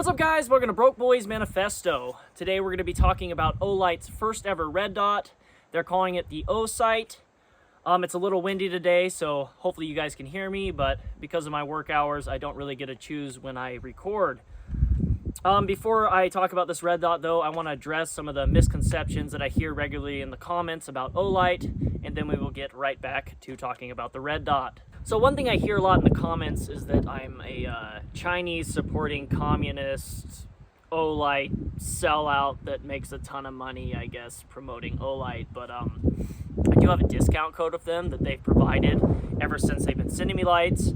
What's up, guys? Welcome to Broke Boys Manifesto. Today we're going to be talking about Olight's first ever red dot. They're calling it the Osight. It's a little windy today, so hopefully you guys can hear me, but because of my work hours, I don't really get to choose when I record. Before I talk about this red dot, though, I want to address some of the misconceptions that I hear regularly in the comments about Olight, and then we will get right back to talking about the red dot. So one thing I hear a lot in the comments is that I'm a Chinese supporting communist Olight sellout that makes a ton of money, I guess, promoting Olight. But I do have a discount code of them that they've provided ever since they've been sending me lights.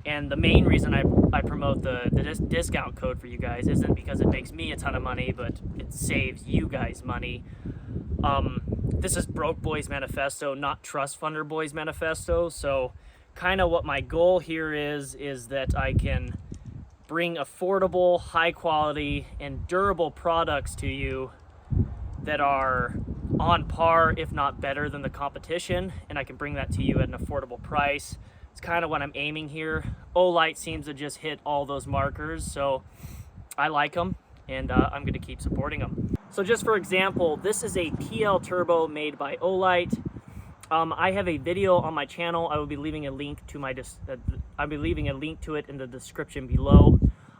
And the main reason I promote the discount code for you guys isn't because it makes me a ton of money, but it saves you guys money. This is Broke Boys Manifesto, not Trust Funder Boys Manifesto. So kind of what my goal here is that I can bring affordable, high quality, and durable products to you that are on par, if not better than the competition, and I can bring that to you at an affordable price. It's kind of what I'm aiming here. Olight seems to just hit all those markers, so I like them, and I'm going to keep supporting them. So just for example, this is a PL Turbo made by Olight. I have a video on my channel. I will be leaving a link to it in the description below.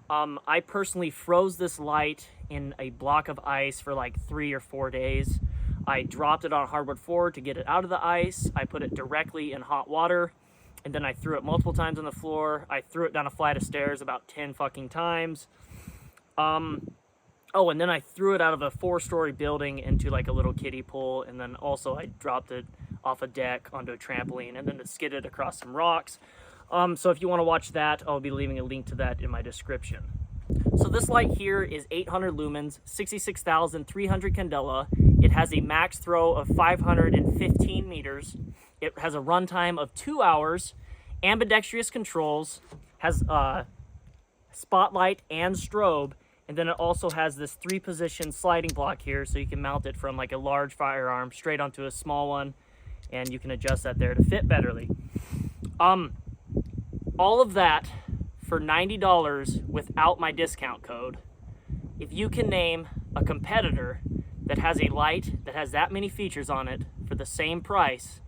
I personally froze this light in a block of ice for like 3 or 4 days. I dropped it on hardwood floor to get it out of the ice. I put it directly in hot water, and then I threw it multiple times on the floor. I threw it down a flight of stairs about 10 fucking times. Oh, and then I threw it out of a 4-story building into like a little kiddie pool, and then also I dropped it off a deck onto a trampoline, and then it skidded across some rocks. So if you want to watch that, I'll be leaving a link to that in my description. So this light here is 800 lumens, 66,300 candela. It has a max throw of 515 meters. It has a runtime of 2 hours, ambidextrous controls, has spotlight and strobe, and then it also has this 3-position sliding block here, so you can mount it from like a large firearm straight onto a small one, and you can adjust that there to fit betterly. All of that for $90 without my discount code. If you can name a competitor that has a light that has that many features on it for the same price,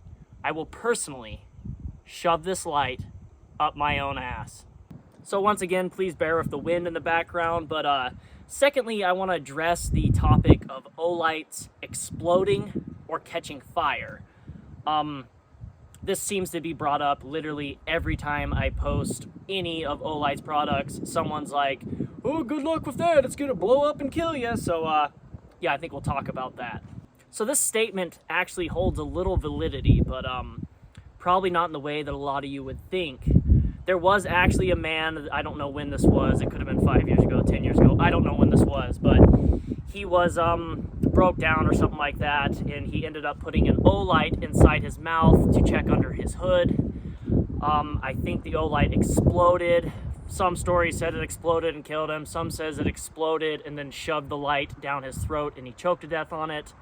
I will personally shove this light up my own ass. So once again, please bear with the wind in the background, but secondly, I want to address the topic of Olight's exploding or catching fire. This seems to be brought up literally every time I post any of Olight's products. Someone's like, oh, good luck with that, it's gonna blow up and kill you. So yeah, I think we'll talk about that. So this statement actually holds a little validity, but probably not in the way that a lot of you would think. There was actually a man, I don't know when this was, it could have been 5 years ago, 10 years ago, I don't know when this was, but he was broke down or something like that, and he ended up putting an Olight inside his mouth to check under his hood. I think the Olight exploded. Some stories said it exploded and killed him. Some says it exploded and then shoved the light down his throat and he choked to death on it.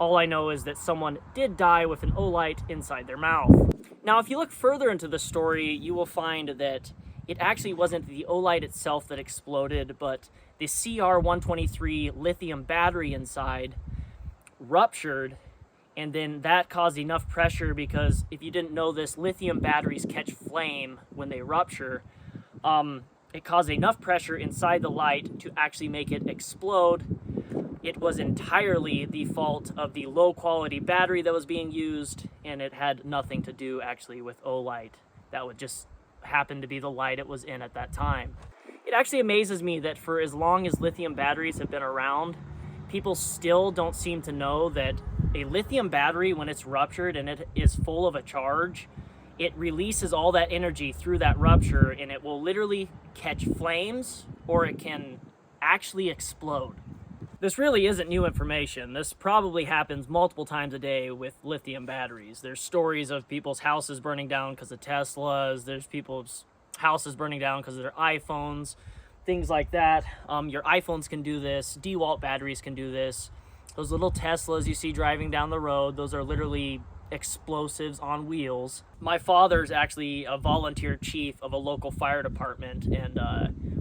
All I know is that someone did die with an Olight inside their mouth. Now, if you look further into the story, you will find that it actually wasn't the Olight itself that exploded, but the CR123 lithium battery inside ruptured, and then that caused enough pressure, because if you didn't know this, lithium batteries catch flame when they rupture. It caused enough pressure inside the light to actually make it explode. It was entirely the fault of the low quality battery that was being used, and it had nothing to do actually with Olight. That would just happen to be the light it was in at that time. It actually amazes me that for as long as lithium batteries have been around, people still don't seem to know that a lithium battery, when it's ruptured and it is full of a charge, it releases all that energy through that rupture, and it will literally catch flames, or it can actually explode. This really isn't new information. This probably happens multiple times a day with lithium batteries. There's stories of people's houses burning down because of Teslas. There's people's houses burning down because of their iPhones, things like that. Your iPhones can do this. DeWalt batteries can do this. Those little Teslas you see driving down the road, those are literally explosives on wheels. My father's actually a volunteer chief of a local fire department, and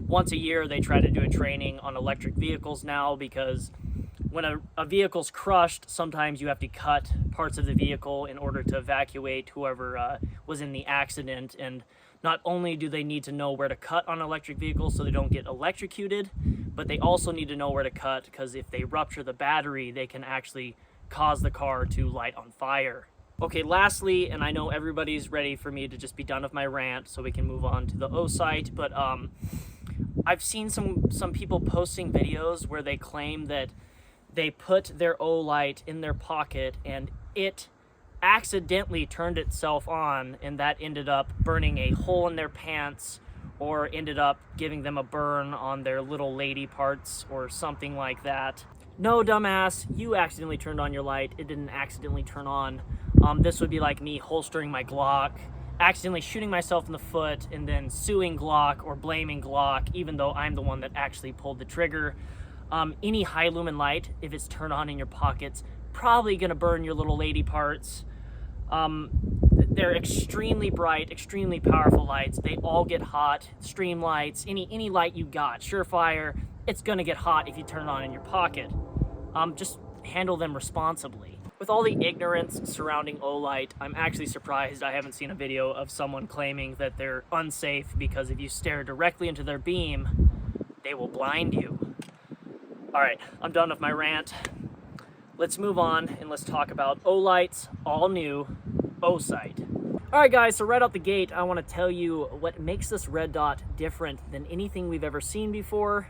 once a year they try to do a training on electric vehicles now, because when a vehicle's crushed, sometimes you have to cut parts of the vehicle in order to evacuate whoever was in the accident. And not only do they need to know where to cut on electric vehicles so they don't get electrocuted, but they also need to know where to cut, because if they rupture the battery, they can actually cause the car to light on fire. Okay, lastly, and I know everybody's ready for me to just be done with my rant so we can move on to the Osight, but I've seen some people posting videos where they claim that they put their Olight in their pocket and it accidentally turned itself on, and that ended up burning a hole in their pants, or ended up giving them a burn on their little lady parts or something like that. No, dumbass, you accidentally turned on your light. It didn't accidentally turn on. This would be like me holstering my Glock, accidentally shooting myself in the foot, and then suing Glock or blaming Glock, even though I'm the one that actually pulled the trigger. Any high lumen light, if it's turned on in your pockets, probably gonna burn your little lady parts. They're extremely bright, extremely powerful lights. They all get hot. Stream lights, any light you got, Surefire, it's gonna get hot if you turn it on in your pocket. Just handle them responsibly. With all the ignorance surrounding Olight, I'm actually surprised I haven't seen a video of someone claiming that they're unsafe, because if you stare directly into their beam, they will blind you. All right, I'm done with my rant. Let's move on and let's talk about Olight's all new Osight. All right, guys, so right out the gate, I want to tell you what makes this red dot different than anything we've ever seen before.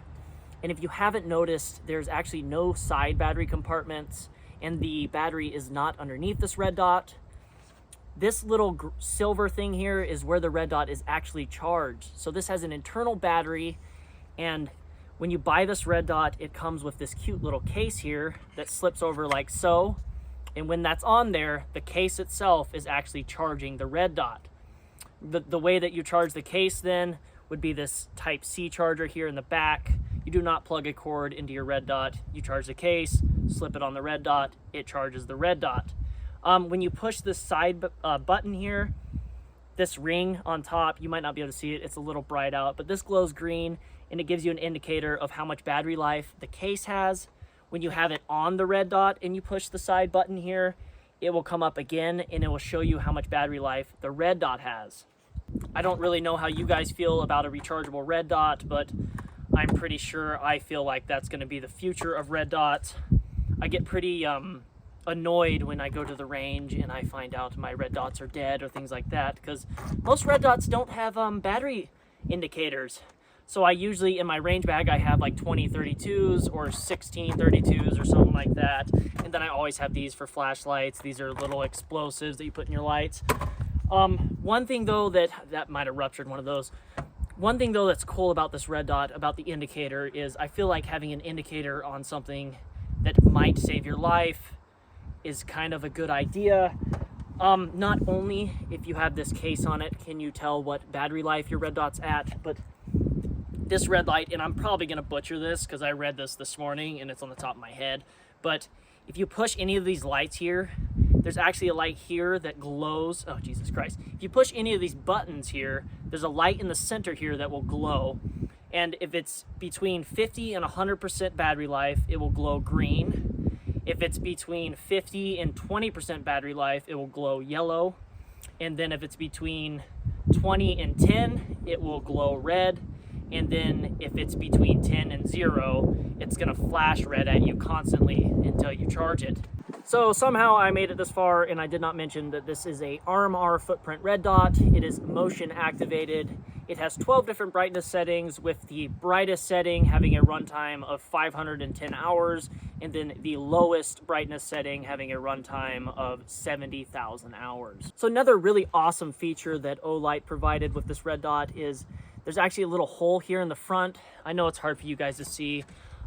And if you haven't noticed, there's actually no side battery compartments, and the battery is not underneath this red dot. This little silver thing here is where the red dot is actually charged. So this has an internal battery, and when you buy this red dot, it comes with this cute little case here that slips over like so. And when that's on there, the case itself is actually charging the red dot. The way that you charge the case then would be this Type-C charger here in the back. You do not plug a cord into your red dot. You charge the case, slip it on the red dot, it charges the red dot. When you push this side button here, this ring on top, you might not be able to see it, it's a little bright out, but this glows green, and it gives you an indicator of how much battery life the case has. When you have it on the red dot and you push the side button here, it will come up again and it will show you how much battery life the red dot has. I don't really know how you guys feel about a rechargeable red dot, but I'm pretty sure I feel like that's going to be the future of red dots. I get pretty annoyed when I go to the range and I find out my red dots are dead or things like that, because most red dots don't have battery indicators. So I usually, in my range bag, I have like 20 32s or 16 32s or something like that. And then I always have these for flashlights. These are little explosives that you put in your lights. One thing though that might have ruptured one of those. One thing though that's cool about this red dot, about the indicator, is I feel like having an indicator on something that might save your life is kind of a good idea. Not only if you have this case on it can you tell what battery life your red dot's at, but this red light, and I'm probably going to butcher this because I read this morning and it's on the top of my head, but if you push any of these lights here, there's actually a light here that glows. Oh, Jesus Christ. If you push any of these buttons here, there's a light in the center here that will glow. And if it's between 50 and 100% battery life, it will glow green. If it's between 50 and 20% battery life, it will glow yellow. And then if it's between 20 and 10, it will glow red. And then if it's between 10 and 0, it's gonna flash red at you constantly until you charge it. So somehow I made it this far and I did not mention that this is a RMR footprint red dot. It is motion activated. It has 12 different brightness settings, with the brightest setting having a runtime of 510 hours, and then the lowest brightness setting having a runtime of 70,000 hours. So another really awesome feature that Olight provided with this red dot is there's actually a little hole here in the front. I know it's hard for you guys to see.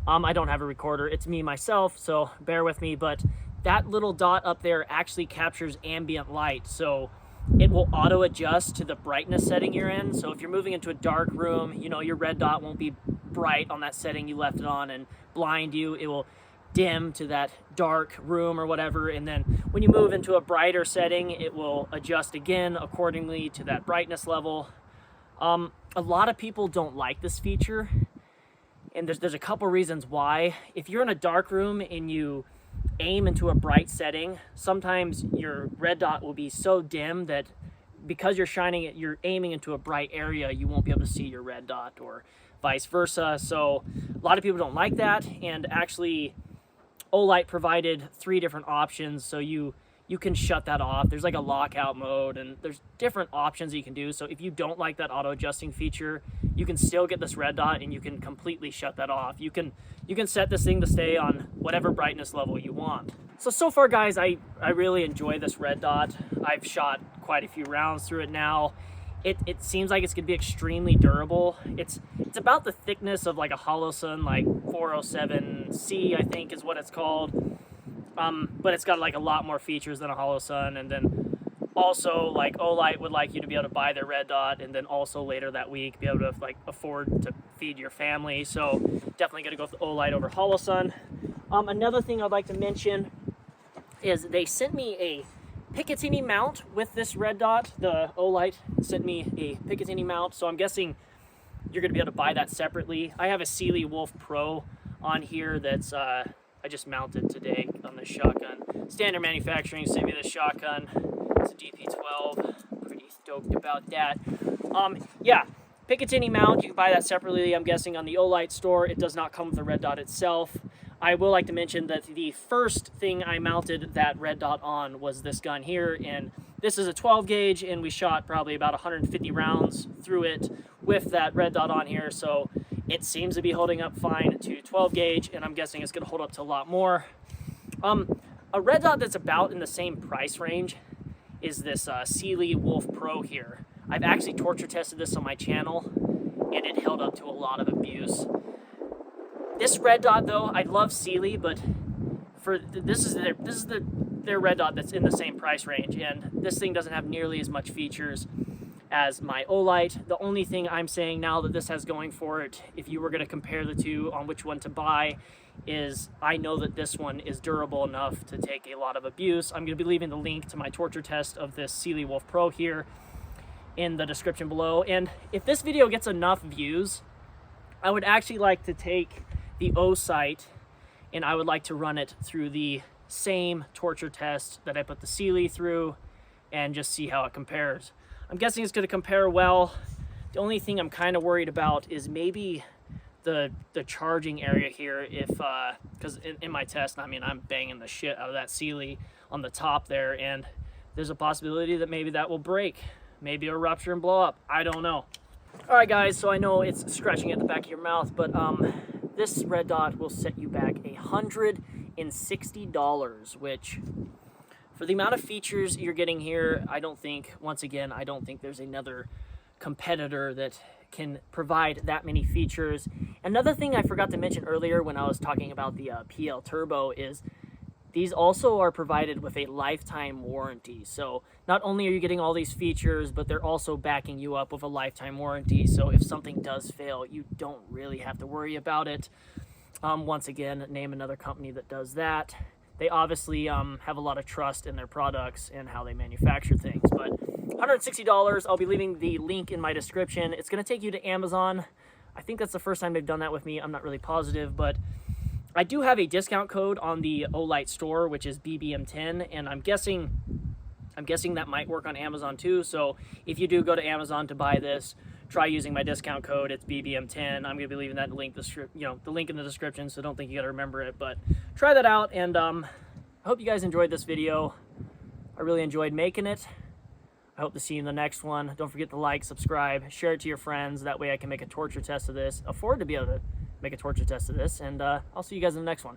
I don't have a recorder, it's me myself, so bear with me, but that little dot up there actually captures ambient light. So it will auto adjust to the brightness setting you're in. So if you're moving into a dark room, you know, your red dot won't be bright on that setting you left it on and blind you. It will dim to that dark room or whatever. And then when you move into a brighter setting, it will adjust again accordingly to that brightness level. a lot of people don't like this feature, and there's a couple reasons why. If you're in a dark room and you aim into a bright setting, sometimes your red dot will be so dim that because you're aiming into a bright area, you won't be able to see your red dot, or vice versa. So a lot of people don't like that, and actually Olight provided 3 different options, so you can shut that off. There's like a lockout mode, and there's different options that you can do. So if you don't like that auto adjusting feature, you can still get this red dot and you can completely shut that off. You can set this thing to stay on whatever brightness level you want. So far guys, I really enjoy this red dot. I've shot quite a few rounds through it now. It seems like it's gonna be extremely durable. It's about the thickness of like a Holosun, like 407C, I think is what it's called. But it's got like a lot more features than a Holosun, and then also like Olight would like you to be able to buy their red dot, and then also later that week be able to like afford to feed your family. So definitely gonna go with Olight over Holosun. Another thing I'd like to mention is they sent me a Picatinny mount with this red dot. The Olight sent me a Picatinny mount, so I'm guessing you're gonna be able to buy that separately. I have a Sealy Wolf Pro on here that's I just mounted today on the shotgun. Standard Manufacturing sent me this shotgun. It's a DP12. Pretty stoked about that. Yeah, Picatinny mount, you can buy that separately, I'm guessing, on the Olight store. It does not come with the red dot itself. I will like to mention that the first thing I mounted that red dot on was this gun here, and this is a 12 gauge, and we shot probably about 150 rounds through it with that red dot on here, so it seems to be holding up fine to 12 gauge, and I'm guessing it's going to hold up to a lot more. A red dot that's about in the same price range is this Sealy Wolf Pro here. I've actually torture tested this on my channel, and it held up to a lot of abuse. This red dot though, I love Sealy, but this is their red dot that's in the same price range, and this thing doesn't have nearly as much features as my Olight. The only thing I'm saying now that this has going for it, if you were going to compare the two on which one to buy, is I know that this one is durable enough to take a lot of abuse. I'm going to be leaving the link to my torture test of this Sealy Wolf Pro here in the description below. And if this video gets enough views, I would actually like to take the Osight and I would like to run it through the same torture test that I put the Sealy through and just see how it compares. I'm guessing it's going to compare well. The only thing I'm kind of worried about is maybe the charging area here, if because in my test, I mean, I'm banging the shit out of that Sealy on the top there, and there's a possibility that maybe that will break, maybe it'll rupture and blow up. I don't know. All right guys, so I know it's scratching at the back of your mouth, but this red dot will set you back $160, which for the amount of features you're getting here, I don't think, once again, I don't think there's another competitor that can provide that many features. Another thing I forgot to mention earlier when I was talking about the PL Turbo is these also are provided with a lifetime warranty. So not only are you getting all these features, but they're also backing you up with a lifetime warranty. So if something does fail, you don't really have to worry about it. Once again, name another company that does that. They obviously have a lot of trust in their products and how they manufacture things. But $160, I'll be leaving the link in my description. It's going to take you to Amazon. I think that's the first time they've done that with me. I'm not really positive, but I do have a discount code on the Olight store, which is BBM10, and I'm guessing that might work on Amazon too. So if you do go to Amazon to buy this, try using my discount code. It's BBM10. I'm going to be leaving that link, the link in the description, so don't think you got to remember it. But try that out, and I hope you guys enjoyed this video. I really enjoyed making it. I hope to see you in the next one. Don't forget to like, subscribe, share it to your friends. That way I can make a torture test of this, afford to be able to make a torture test of this, and I'll see you guys in the next one.